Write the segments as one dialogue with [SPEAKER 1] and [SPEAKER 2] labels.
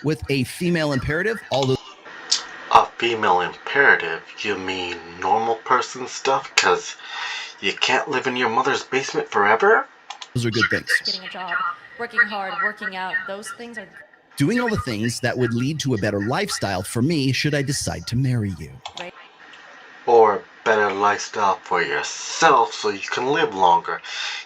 [SPEAKER 1] with a female imperative, although
[SPEAKER 2] A female imperative? You mean normal person stuff? Because you can't live in your mother's basement forever?
[SPEAKER 1] those are good things.
[SPEAKER 3] Getting a job, working hard, working out, those things are
[SPEAKER 1] Doing all the things that would lead to a better lifestyle for me should I decide to marry you.
[SPEAKER 3] great.
[SPEAKER 2] Or a better lifestyle for yourself so you can live longer.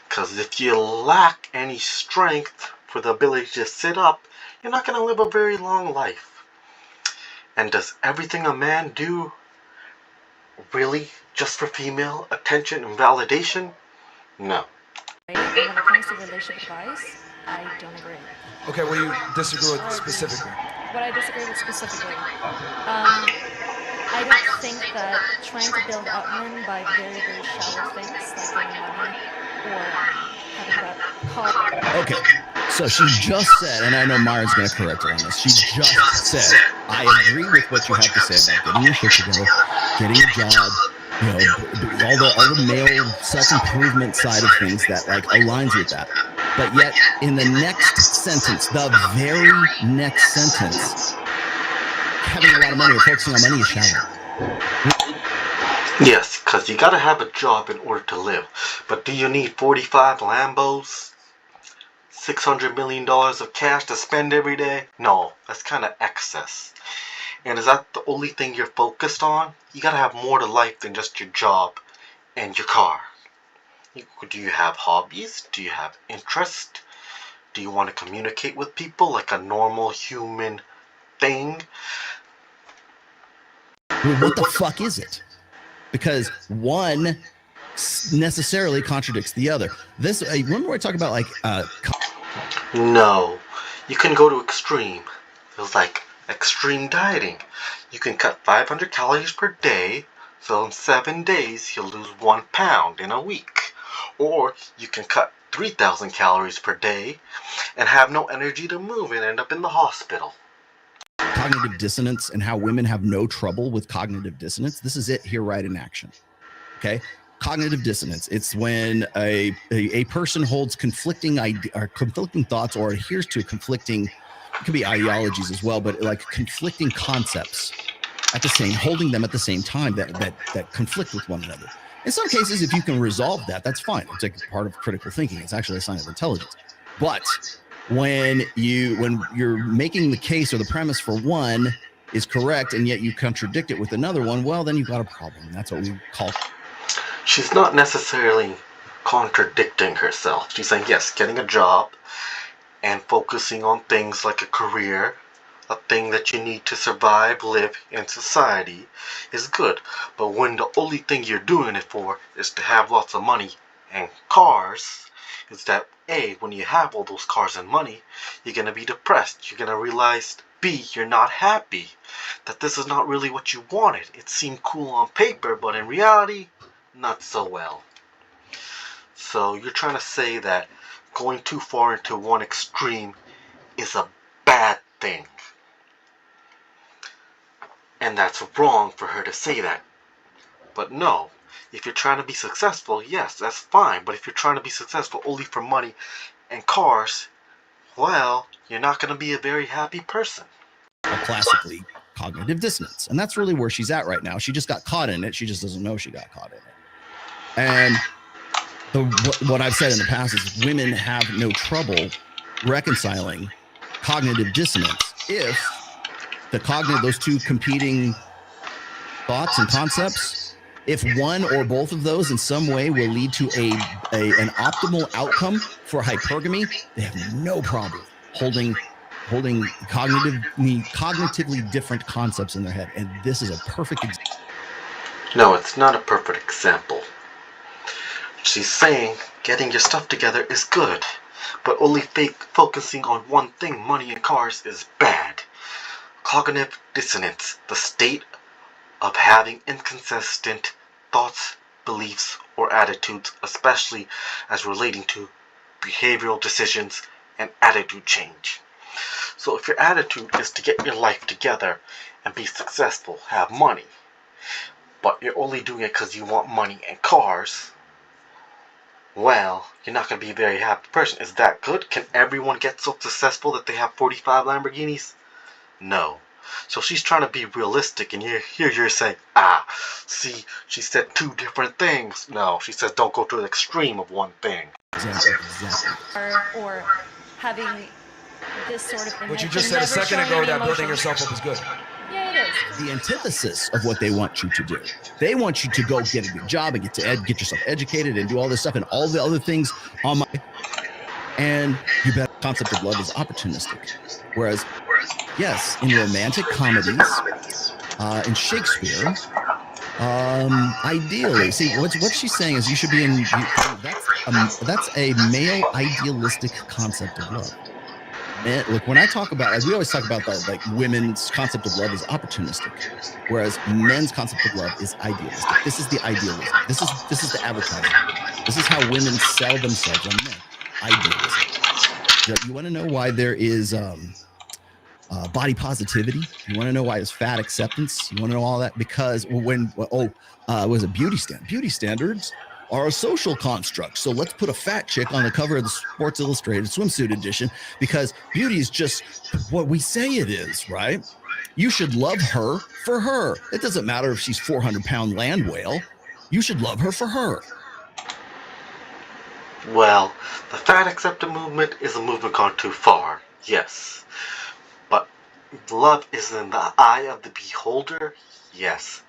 [SPEAKER 2] Because if you lack any strength for the ability to sit up, you're not going to live a very long life. And does everything a man do really just for female attention and validation? No.
[SPEAKER 3] But when it comes to relationship advice, I don't agree.
[SPEAKER 4] Okay, what do you disagree with specifically?
[SPEAKER 3] What I disagree with specifically, I don't think that trying to build up men by very, very shallow things like getting money or having that car.
[SPEAKER 1] Okay, so she just said, and I know Myron's going to correct her on this, she just said, I agree with what you have to say about getting your shit together, getting a job, you know, all the male self-improvement side of things that like aligns with that. But yet, in the next sentence, the very next sentence, having a lot of money or focusing on money is shallow.
[SPEAKER 2] Yes, because you gotta have a job in order to live. But do you need 45 Lambos? $600 million of cash to spend every day? No, that's kind of excess. And is that the only thing you're focused on? You gotta have more to life than just your job and your car. Do you have hobbies? Do you have interest? Do you want to communicate with people like a normal human thing?
[SPEAKER 1] Well, what the fuck is it? Because one necessarily contradicts the other. This remember I talk about like
[SPEAKER 2] No, you can go to extreme. It's like extreme dieting. You can cut 500 calories per day, so in 7 days you'll lose 1 pound in a week. Or you can cut 3,000 calories per day and have no energy to move and end up in the hospital.
[SPEAKER 1] Cognitive dissonance and how women have no trouble with cognitive dissonance. This is it here right in action. Okay. Cognitive dissonance. It's when a person holds conflicting thoughts or adheres to conflicting, it could be ideologies as well, but like conflicting concepts holding them at the same time that conflict with one another. In some cases, if you can resolve that, that's fine. It's like part of critical thinking. It's actually a sign of intelligence. But when you're making the case or the premise for one is correct and yet you contradict it with another one, well, then you've got a problem. That's what we call.
[SPEAKER 2] She's not necessarily contradicting herself. She's saying, yes, getting a job and focusing on things like a career, a thing that you need to survive, live in society, is good. But when the only thing you're doing it for is to have lots of money and cars, is that A, when you have all those cars and money, you're going to be depressed. You're going to realize, B, you're not happy. That this is not really what you wanted. It seemed cool on paper, but in reality, not so well. So you're trying to say that going too far into one extreme is a bad thing. And that's wrong for her to say that. But no, if you're trying to be successful, yes, that's fine. But if you're trying to be successful only for money and cars, well, you're not going to be a very happy person.
[SPEAKER 1] Classically, cognitive dissonance. And that's really where she's at right now. She just got caught in it. She just doesn't know she got caught in it. And what I've said in the past is women have no trouble reconciling cognitive dissonance if those two competing thoughts and concepts, if one or both of those in some way will lead to an optimal outcome for hypergamy, they have no problem holding cognitively different concepts in their head. And this is a perfect example.
[SPEAKER 2] No, it's not a perfect example. She's saying getting your stuff together is good, but only focusing on one thing, money and cars, is bad. Cognitive dissonance, the state of having inconsistent thoughts, beliefs, or attitudes, especially as relating to behavioral decisions and attitude change. So if your attitude is to get your life together and be successful, have money, but you're only doing it because you want money and cars, Well, you're not going to be a very happy person. Is that good? Can everyone get so successful that they have 45 Lamborghinis? No. So she's trying to be realistic, and you're saying, see, she said two different things. No, she says don't go to the extreme of one thing.
[SPEAKER 1] Exactly.
[SPEAKER 3] or having this sort of image.
[SPEAKER 4] But you just
[SPEAKER 3] and
[SPEAKER 4] said a
[SPEAKER 3] never
[SPEAKER 4] second
[SPEAKER 3] showing
[SPEAKER 4] ago
[SPEAKER 3] any
[SPEAKER 4] that building
[SPEAKER 3] emotion.
[SPEAKER 4] yourself up is good.
[SPEAKER 3] Yeah, it is.
[SPEAKER 1] The antithesis of what they want you to do. They want you to go get a good job and get yourself educated and do all this stuff and all the other things on my. And you bet the concept of love is opportunistic. Whereas, yes, in romantic comedies, in Shakespeare, ideally, see what she's saying is you should be in. That's a male idealistic concept of love. Men, look, when I talk about, we always talk about the women's concept of love is opportunistic, whereas men's concept of love is idealistic. This is the idealism. This is the advertising. This is how women sell themselves on men. Idealism. You want to know why there is body positivity? You want to know why there's fat acceptance? You want to know all that? Because was it beauty standards? Beauty standards are a social construct. So let's put a fat chick on the cover of the Sports Illustrated swimsuit edition because beauty is just what we say it is, right? You should love her for her. It doesn't matter if she's 400-pound land whale. You should love her for her.
[SPEAKER 2] Well, the fat acceptance movement is a movement gone too far, yes. But love is in the eye of the beholder, yes.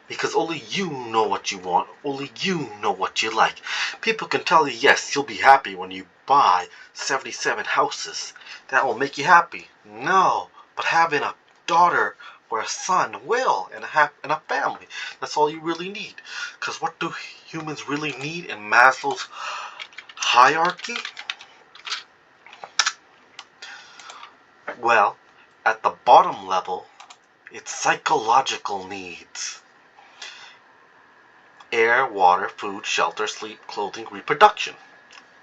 [SPEAKER 2] Because only you know what you want, only you know what you like. People can tell you, yes, you'll be happy when you buy 77 houses. That will make you happy. No, but having a daughter or a son will, and a family. That's all you really need. Because what do humans really need in Maslow's hierarchy? Well, at the bottom level, it's psychological needs. Air, water, food, shelter, sleep, clothing, reproduction.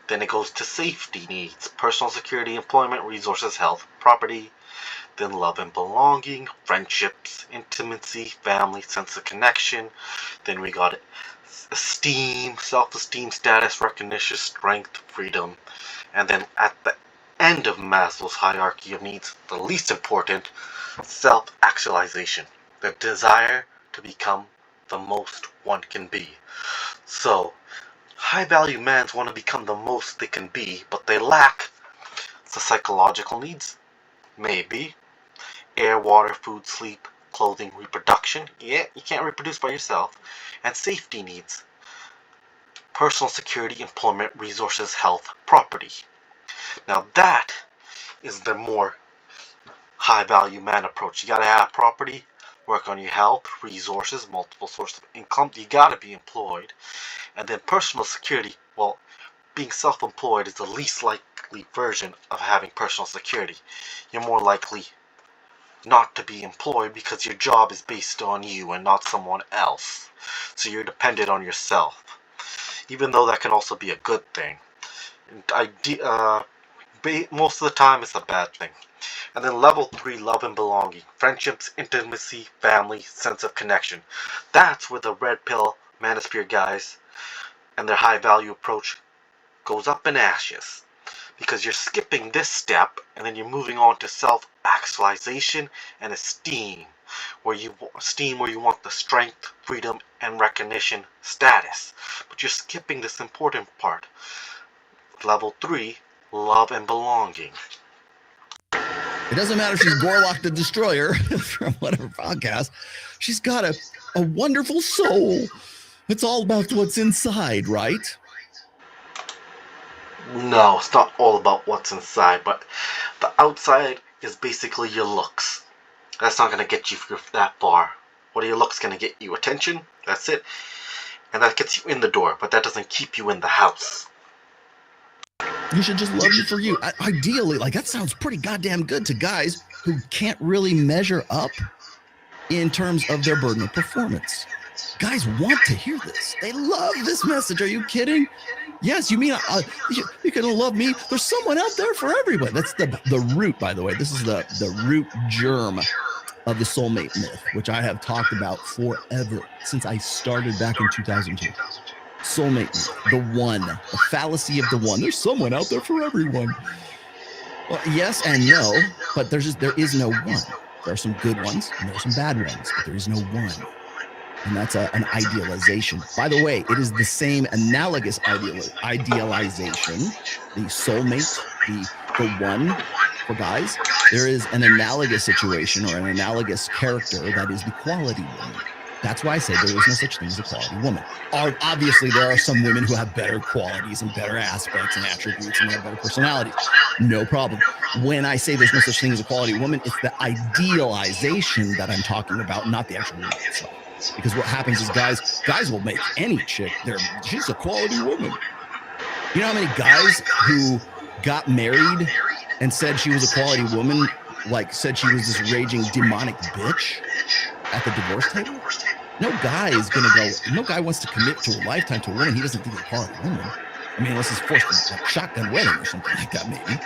[SPEAKER 2] Then it goes to safety needs, personal security, employment, resources, health, property. Then love and belonging, friendships, intimacy, family, sense of connection. Then we got esteem, self-esteem, status, recognition, strength, freedom. And then at the end of Maslow's hierarchy of needs, the least important, self-actualization, the desire to become the most one can be. So, high-value men want to become the most they can be, but they lack the psychological needs. Maybe. Air, water, food, sleep, clothing, reproduction. Yeah, you can't reproduce by yourself. And safety needs. Personal security, employment, resources, health, property. Now that is the more high-value man approach. You gotta have property, work on your health, resources, multiple sources of income. You gotta be employed. And then personal security. Well, being self-employed is the least likely version of having personal security. You're more likely not to be employed because your job is based on you and not someone else. So you're dependent on yourself. Even though that can also be a good thing. Most of the time it's a bad thing. And then level 3, love and belonging. Friendships, intimacy, family, sense of connection. That's where the red pill manosphere guys and their high value approach goes up in ashes. Because you're skipping this step and then you're moving on to self-actualization and esteem. Where you want the strength, freedom, and recognition status. But you're skipping this important part. Level 3, love and belonging.
[SPEAKER 1] It doesn't matter if she's Gorlock the Destroyer from whatever podcast. She's got a wonderful soul. It's all about what's inside, right?
[SPEAKER 2] No, it's not all about what's inside, but the outside is basically your looks. That's not going to get you that far. What are your looks going to get you? Attention? That's it. And that gets you in the door, but that doesn't keep you in the house.
[SPEAKER 1] You should just love you for you. Ideally, that sounds pretty goddamn good to guys who can't really measure up in terms of their burden of performance. Guys want to hear this. They love this message. Are you kidding? Yes, you mean you're going to love me? There's someone out there for everybody. That's the root, by the way. This is the root germ of the soulmate myth, which I have talked about forever, since I started back in 2002. Soulmate, the one, the fallacy of the one. There's someone out there for everyone. Well, yes and no, but there is no one. There are some good ones and there are some bad ones, but there is no one. And that's an idealization. By the way, it is the same analogous idealization, the soulmate, the one for guys. There is an analogous situation or an analogous character that is the quality woman. That's why I say there is no such thing as a quality woman. Obviously, there are some women who have better qualities and better aspects and attributes and they have better personalities. No problem. When I say there's no such thing as a quality woman, it's the idealization that I'm talking about, not the actual woman itself. Because what happens is guys will make any chick, she's a quality woman. You know how many guys who got married and said she was a quality woman, like said she was this raging demonic bitch at the divorce table? No guy wants to commit to a lifetime to a woman he doesn't think is a quality woman. I mean, unless he's forced to shotgun wedding or something like that, maybe.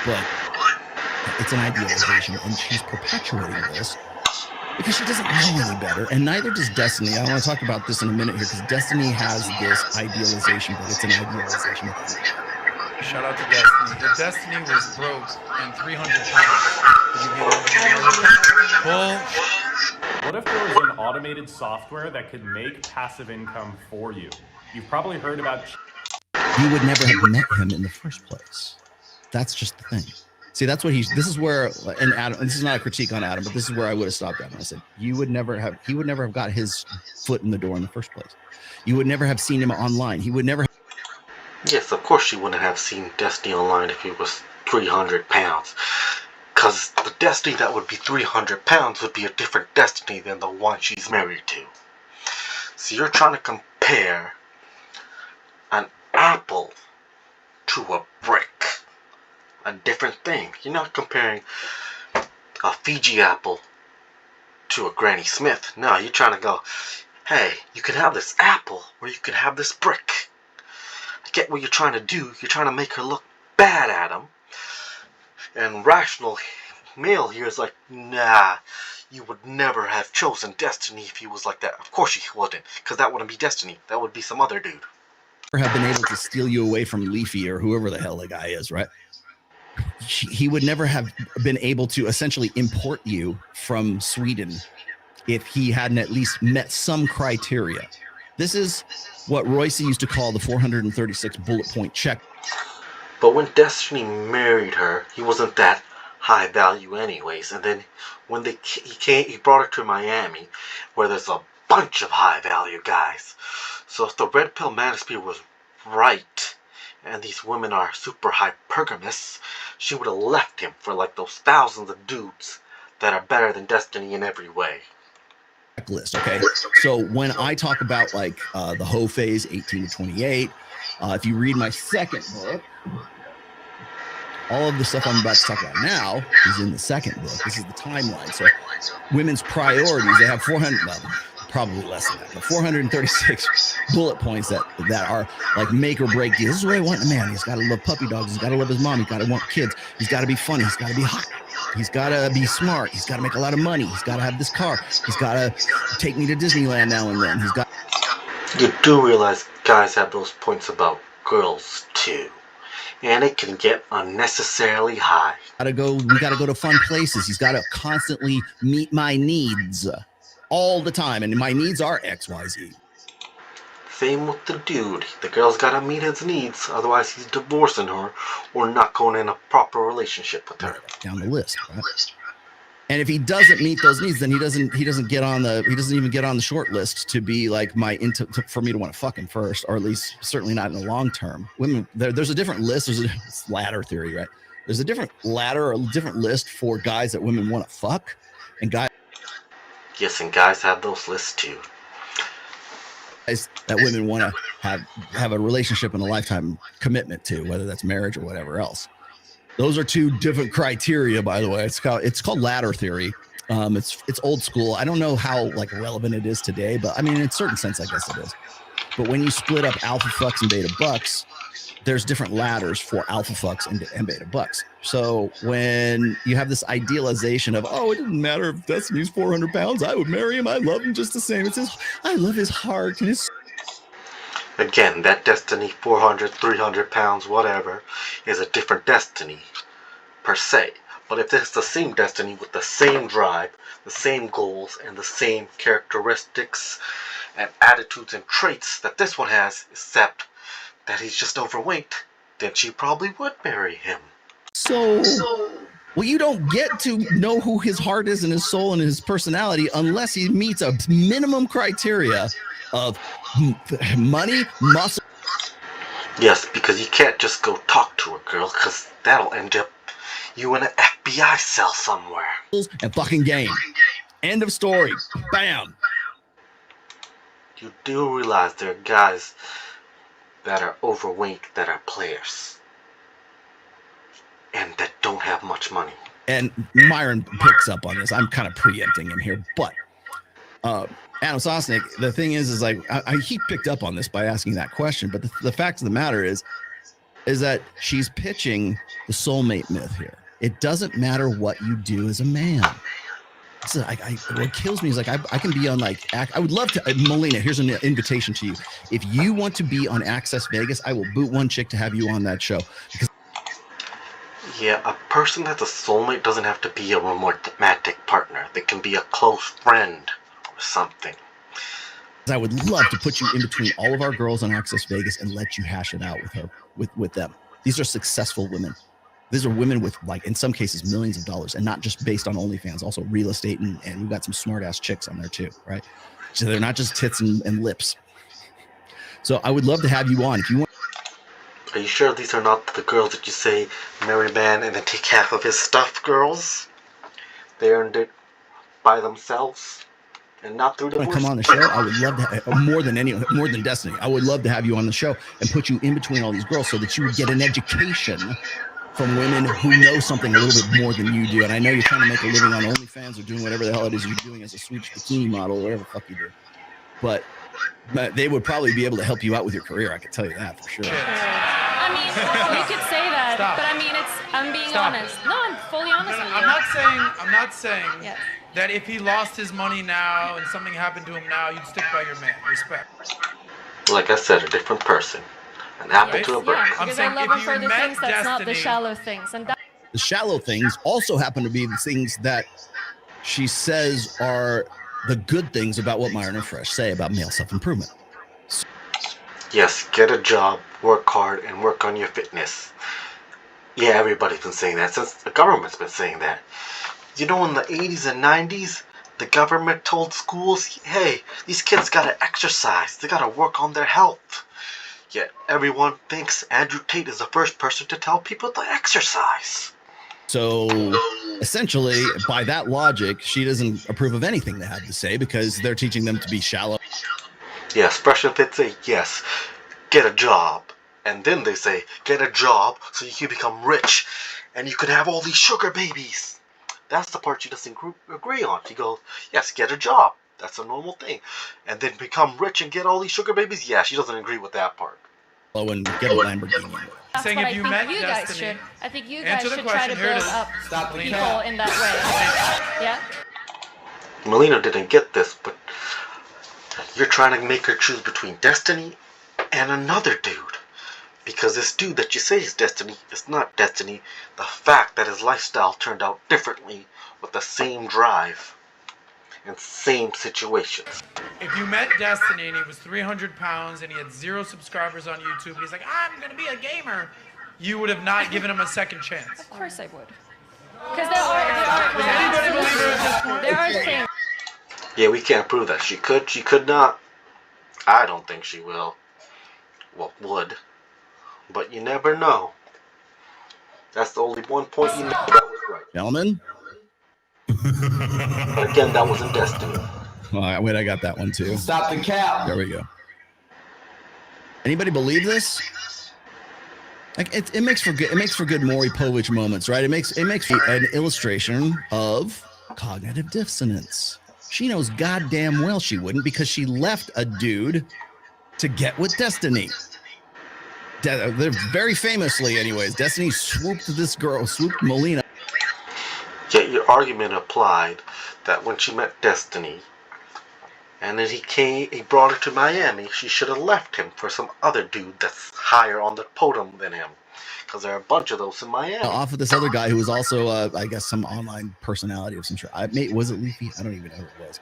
[SPEAKER 1] But it's an idealization, and she's perpetuating this because she doesn't know any better, and neither does Destiny. I want to talk about this in a minute here because Destiny has this idealization, but it's an idealization.
[SPEAKER 5] Shout out to Destiny. If Destiny was broke and 300 pounds, would you be
[SPEAKER 6] What if there was an automated software that could make passive income for you? You've probably heard about...
[SPEAKER 1] You would never have met him in the first place. That's just the thing. See, that's what this is where, and Adam, and this is not a critique on Adam, but this is where I would have stopped Adam. I said, he would never have got his foot in the door in the first place. You would never have seen him online. He would never.
[SPEAKER 2] Yes, of course she wouldn't have seen Destiny online if he was 300 pounds. Because the Destiny that would be 300 pounds would be a different Destiny than the one she's married to. So you're trying to compare an apple to a brick. A different thing. You're not comparing a Fiji apple to a Granny Smith. No, you're trying to go, hey, you can have this apple or you can have this brick. I get what you're trying to do. You're trying to make her look bad, Adam. And Irrational Male here is like, nah, you would never have chosen Destiny if he was like that. Of course you wouldn't, because that wouldn't be Destiny. That would be some other dude.
[SPEAKER 1] Have been able to steal you away from Leafy or whoever the hell the guy is, right? He would never have been able to essentially import you from Sweden if he hadn't at least met some criteria. This is what Royce used to call the 436 bullet point check.
[SPEAKER 2] But when Destiny married her, he wasn't that high value anyways. And then when he brought her to Miami, where there's a bunch of high value guys. So if the Red Pill Manosphere was right, and these women are super hypergamous, she would have left him for like those thousands of dudes that are better than Destiny in every way.
[SPEAKER 1] List, okay? So when I talk about like the hoe phase, 18 to 28, if you read my second book, all of the stuff I'm about to talk about now is in the second book. This is the timeline. So women's priorities, they have 400, probably less than that, but 436 bullet points that are like make or break deals. This is what I want in a man. He's got to love puppy dogs. He's got to love his mom. He's got to want kids. He's got to be funny. He's got to be hot. He's got to be smart. He's got to make a lot of money. He's got to have this car. He's got to take me to Disneyland now and then. He's got.
[SPEAKER 2] You do realize guys have those points about girls too. And it can get unnecessarily high.
[SPEAKER 1] We got to go to fun places. He's got to constantly meet my needs all the time. And my needs are X, Y, Z.
[SPEAKER 2] Same with the dude. The girl's got to meet his needs. Otherwise, he's divorcing her or not going in a proper relationship with her.
[SPEAKER 1] Down the list, right? And if he doesn't meet those needs, then he doesn't even get on the short list to be like for me to want to fuck him first, or at least certainly not in the long term. Women, there's a different list. It's ladder theory, right? There's a different ladder or a different list for guys that women want to fuck, and guys.
[SPEAKER 2] Yes, and guys have those lists too.
[SPEAKER 1] Guys that women want to have a relationship and a lifetime commitment to, whether that's marriage or whatever else. Those are two different criteria, by the way. It's called ladder theory. It's old school. I don't know how like relevant it is today, but I mean, in a certain sense, I guess it is. But when you split up alpha fucks and beta bucks, there's different ladders for alpha fucks and beta bucks. So when you have this idealization of, oh, it doesn't matter if Destiny's 400 pounds, I would marry him. I love him just the same. I love his heart and his.
[SPEAKER 2] Again, that Destiny 400, 300 pounds, whatever, is a different Destiny per se. But if it's the same Destiny with the same drive, the same goals, and the same characteristics and attitudes and traits that this one has, except that he's just overweight, then she probably would marry him.
[SPEAKER 1] So, well, you don't get to know who his heart is and his soul and his personality unless he meets a minimum criteria of money, muscle.
[SPEAKER 2] Yes, because you can't just go talk to a girl, because that'll end up you in an FBI cell somewhere.
[SPEAKER 1] And fucking game. End of story. Bam.
[SPEAKER 2] You do realize there are guys that are overweight that are players. And that don't have much money.
[SPEAKER 1] And Myron picks up on this. I'm kind of preempting him here, but Adam Sosnick, the thing is like he picked up on this by asking that question. But the fact of the matter is that she's pitching the soulmate myth here. It doesn't matter what you do as a man. So what kills me is like I can be on like I would love to Melina. Here's an invitation to you. If you want to be on Access Vegas, I will boot one chick to have you on that show. Because
[SPEAKER 2] yeah, a person that's a soulmate doesn't have to be a romantic partner. They can be a close friend or something.
[SPEAKER 1] I would love to put you in between all of our girls on Access Vegas and let you hash it out with her, with them. These are successful women. These are women with, like, in some cases, millions of dollars, and not just based on OnlyFans, also real estate, and we've got some smart ass chicks on there too, right? So they're not just tits and lips. So I would love to have you on if you want.
[SPEAKER 2] Are you sure these are not the girls that you say marry a man and then take half of his stuff, girls? They earned it by themselves and not through the.
[SPEAKER 1] Come on the show. I would love to have, more than Destiny. I would love to have you on the show and put you in between all these girls so that you would get an education from women who know something a little bit more than you do. And I know you're trying to make a living on OnlyFans or doing whatever the hell it is you're doing as a sweet bikini model or whatever the fuck you do. But they would probably be able to help you out with your career. I can tell you that for sure.
[SPEAKER 3] I mean, you could say that, but I mean, I'm being honest. No, I'm fully honest with you.
[SPEAKER 5] I'm not saying
[SPEAKER 3] Yes.
[SPEAKER 5] that if he lost his money now and something happened to him now, you'd stick by your man. Respect.
[SPEAKER 2] Like I said, a different person. An apple
[SPEAKER 5] Right?
[SPEAKER 2] to a bird.
[SPEAKER 3] Yeah,
[SPEAKER 5] I'm
[SPEAKER 3] because
[SPEAKER 5] saying
[SPEAKER 3] I love
[SPEAKER 5] if
[SPEAKER 3] him for
[SPEAKER 5] you
[SPEAKER 3] the
[SPEAKER 5] met
[SPEAKER 3] things that's not the
[SPEAKER 5] Destiny-
[SPEAKER 3] shallow things. And that
[SPEAKER 1] The shallow things also happen to be the things that she says are the good things about what Myron and Fresh say about male self-improvement.
[SPEAKER 2] Yes, get a job, work hard, and work on your fitness. Yeah, everybody's been saying that since the government's been saying that. You know, in the 80s and 90s, the government told schools, hey, these kids gotta exercise, they gotta work on their health. Yet everyone thinks Andrew Tate is the first person to tell people to exercise.
[SPEAKER 1] So essentially, by that logic, she doesn't approve of anything they have to say because they're teaching them to be shallow.
[SPEAKER 2] Yes, Fresh and Fit say, yes, get a job. And then they say, get a job so you can become rich and you can have all these sugar babies. That's the part she doesn't agree on. She goes, yes, get a job. That's a normal thing. And then become rich and get all these sugar babies? Yeah, she doesn't agree with that part.
[SPEAKER 1] And get a Lamborghini.
[SPEAKER 3] that's
[SPEAKER 5] Saying
[SPEAKER 3] what
[SPEAKER 5] if
[SPEAKER 3] I
[SPEAKER 5] you
[SPEAKER 3] think
[SPEAKER 5] met
[SPEAKER 3] you guys
[SPEAKER 5] Destiny-
[SPEAKER 3] should. I think you guys
[SPEAKER 5] Answer the
[SPEAKER 3] should try to
[SPEAKER 5] question. Here it
[SPEAKER 3] build
[SPEAKER 5] is.
[SPEAKER 3] up
[SPEAKER 4] Stop the
[SPEAKER 3] people
[SPEAKER 4] cap.
[SPEAKER 3] in that way. Yeah.
[SPEAKER 2] Melina didn't get this, but you're trying to make her choose between Destiny and another dude. Because this dude that you say is Destiny is not Destiny. The fact that his lifestyle turned out differently with the same drive and same situations.
[SPEAKER 5] If you met Destiny and he was 300 pounds and he had 0 subscribers on YouTube, he's like, I'm going to be a gamer, you would have not given him a second chance.
[SPEAKER 3] Of course I would. Because there are things.
[SPEAKER 2] Yeah, we can't prove that. She could not. I don't think she will. Well, would. But you never know. That's the only one point you know that was right.
[SPEAKER 1] Gentlemen?
[SPEAKER 2] But again, that wasn't Destiny.
[SPEAKER 1] Wait, I got that one too.
[SPEAKER 4] Stop the cap.
[SPEAKER 1] There we go. Anybody believe this? Like it makes for good Maury Povich moments, right? It makes an illustration of cognitive dissonance. She knows goddamn well she wouldn't because she left a dude to get with Destiny. They're very famously, anyways. Destiny swooped Melina.
[SPEAKER 2] Yet your argument applied that when she met Destiny And then he brought her to Miami. She should have left him for some other dude that's higher on the podium than him. Because there are a bunch of those in Miami.
[SPEAKER 1] Off of this other guy who was also, I guess, some online personality of some sort. Was it Leafy? I don't even know who it was.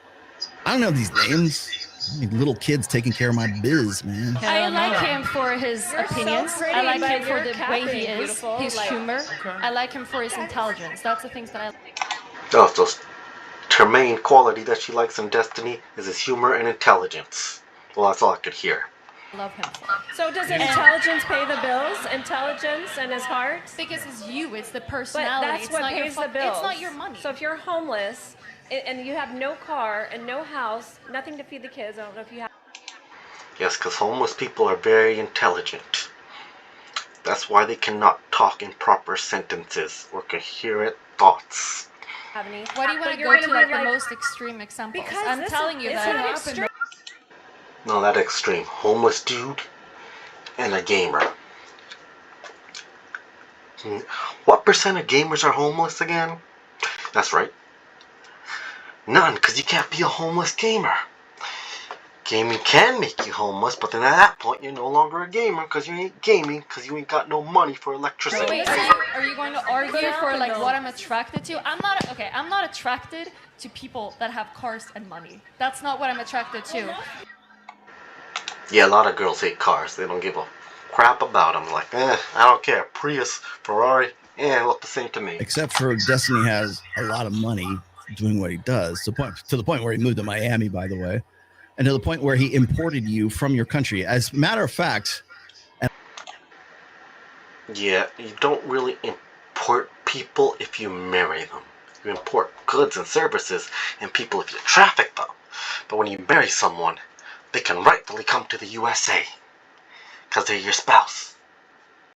[SPEAKER 1] I don't know these names. I mean, little kids taking care of my biz, man.
[SPEAKER 3] I like him for his opinions.
[SPEAKER 7] So pretty,
[SPEAKER 3] I like him
[SPEAKER 7] but
[SPEAKER 3] for
[SPEAKER 7] you're
[SPEAKER 3] the way he
[SPEAKER 7] capping,
[SPEAKER 3] is,
[SPEAKER 7] beautiful.
[SPEAKER 3] his
[SPEAKER 7] Like,
[SPEAKER 3] humor. I like him for his intelligence. That's the things that I like.
[SPEAKER 2] Oh, so her main quality that she likes in Destiny is his humor and intelligence. Well, that's all I could hear.
[SPEAKER 3] Love him for.
[SPEAKER 7] So does intelligence pay the bills? Intelligence and his heart?
[SPEAKER 3] Because it's you, it's the
[SPEAKER 7] But
[SPEAKER 3] personality.
[SPEAKER 7] that's
[SPEAKER 3] it's
[SPEAKER 7] what
[SPEAKER 3] not
[SPEAKER 7] pays
[SPEAKER 3] your
[SPEAKER 7] the bills.
[SPEAKER 3] It's not your money.
[SPEAKER 7] So if you're homeless and you have no car and no house, nothing to feed the kids, I don't know if you have.
[SPEAKER 2] Yes, because homeless people are very intelligent. That's why they cannot talk in proper sentences or coherent thoughts.
[SPEAKER 7] Have any.
[SPEAKER 3] What do you want
[SPEAKER 7] But
[SPEAKER 3] to
[SPEAKER 7] you're
[SPEAKER 3] go to
[SPEAKER 7] gonna be
[SPEAKER 3] like the most extreme examples?
[SPEAKER 7] Because
[SPEAKER 3] I'm
[SPEAKER 7] this
[SPEAKER 3] telling you
[SPEAKER 7] is
[SPEAKER 3] that.
[SPEAKER 7] not extreme.
[SPEAKER 2] No, that extreme. Homeless dude and a gamer. What percent of gamers are homeless again? That's right. None, because you can't be a homeless gamer. Gaming can make you homeless, but then at that point you're no longer a gamer because you ain't gaming because you ain't got no money for electricity.
[SPEAKER 3] Wait, are you going to argue for like what I'm attracted to? I'm not attracted to people that have cars and money. That's not what I'm attracted to.
[SPEAKER 2] Yeah, a lot of girls hate cars. They don't give a crap about them. Like, I don't care. Prius, Ferrari, look the same to me.
[SPEAKER 1] Except for Destiny has a lot of money doing what he does, to the point where he moved to Miami, by the way, and to the point where he imported you from your country. As a matter of fact,
[SPEAKER 2] Yeah, you don't really import people if you marry them. You import goods and services and people if you traffic them. But when you marry someone, they can rightfully come to the USA because they're your spouse.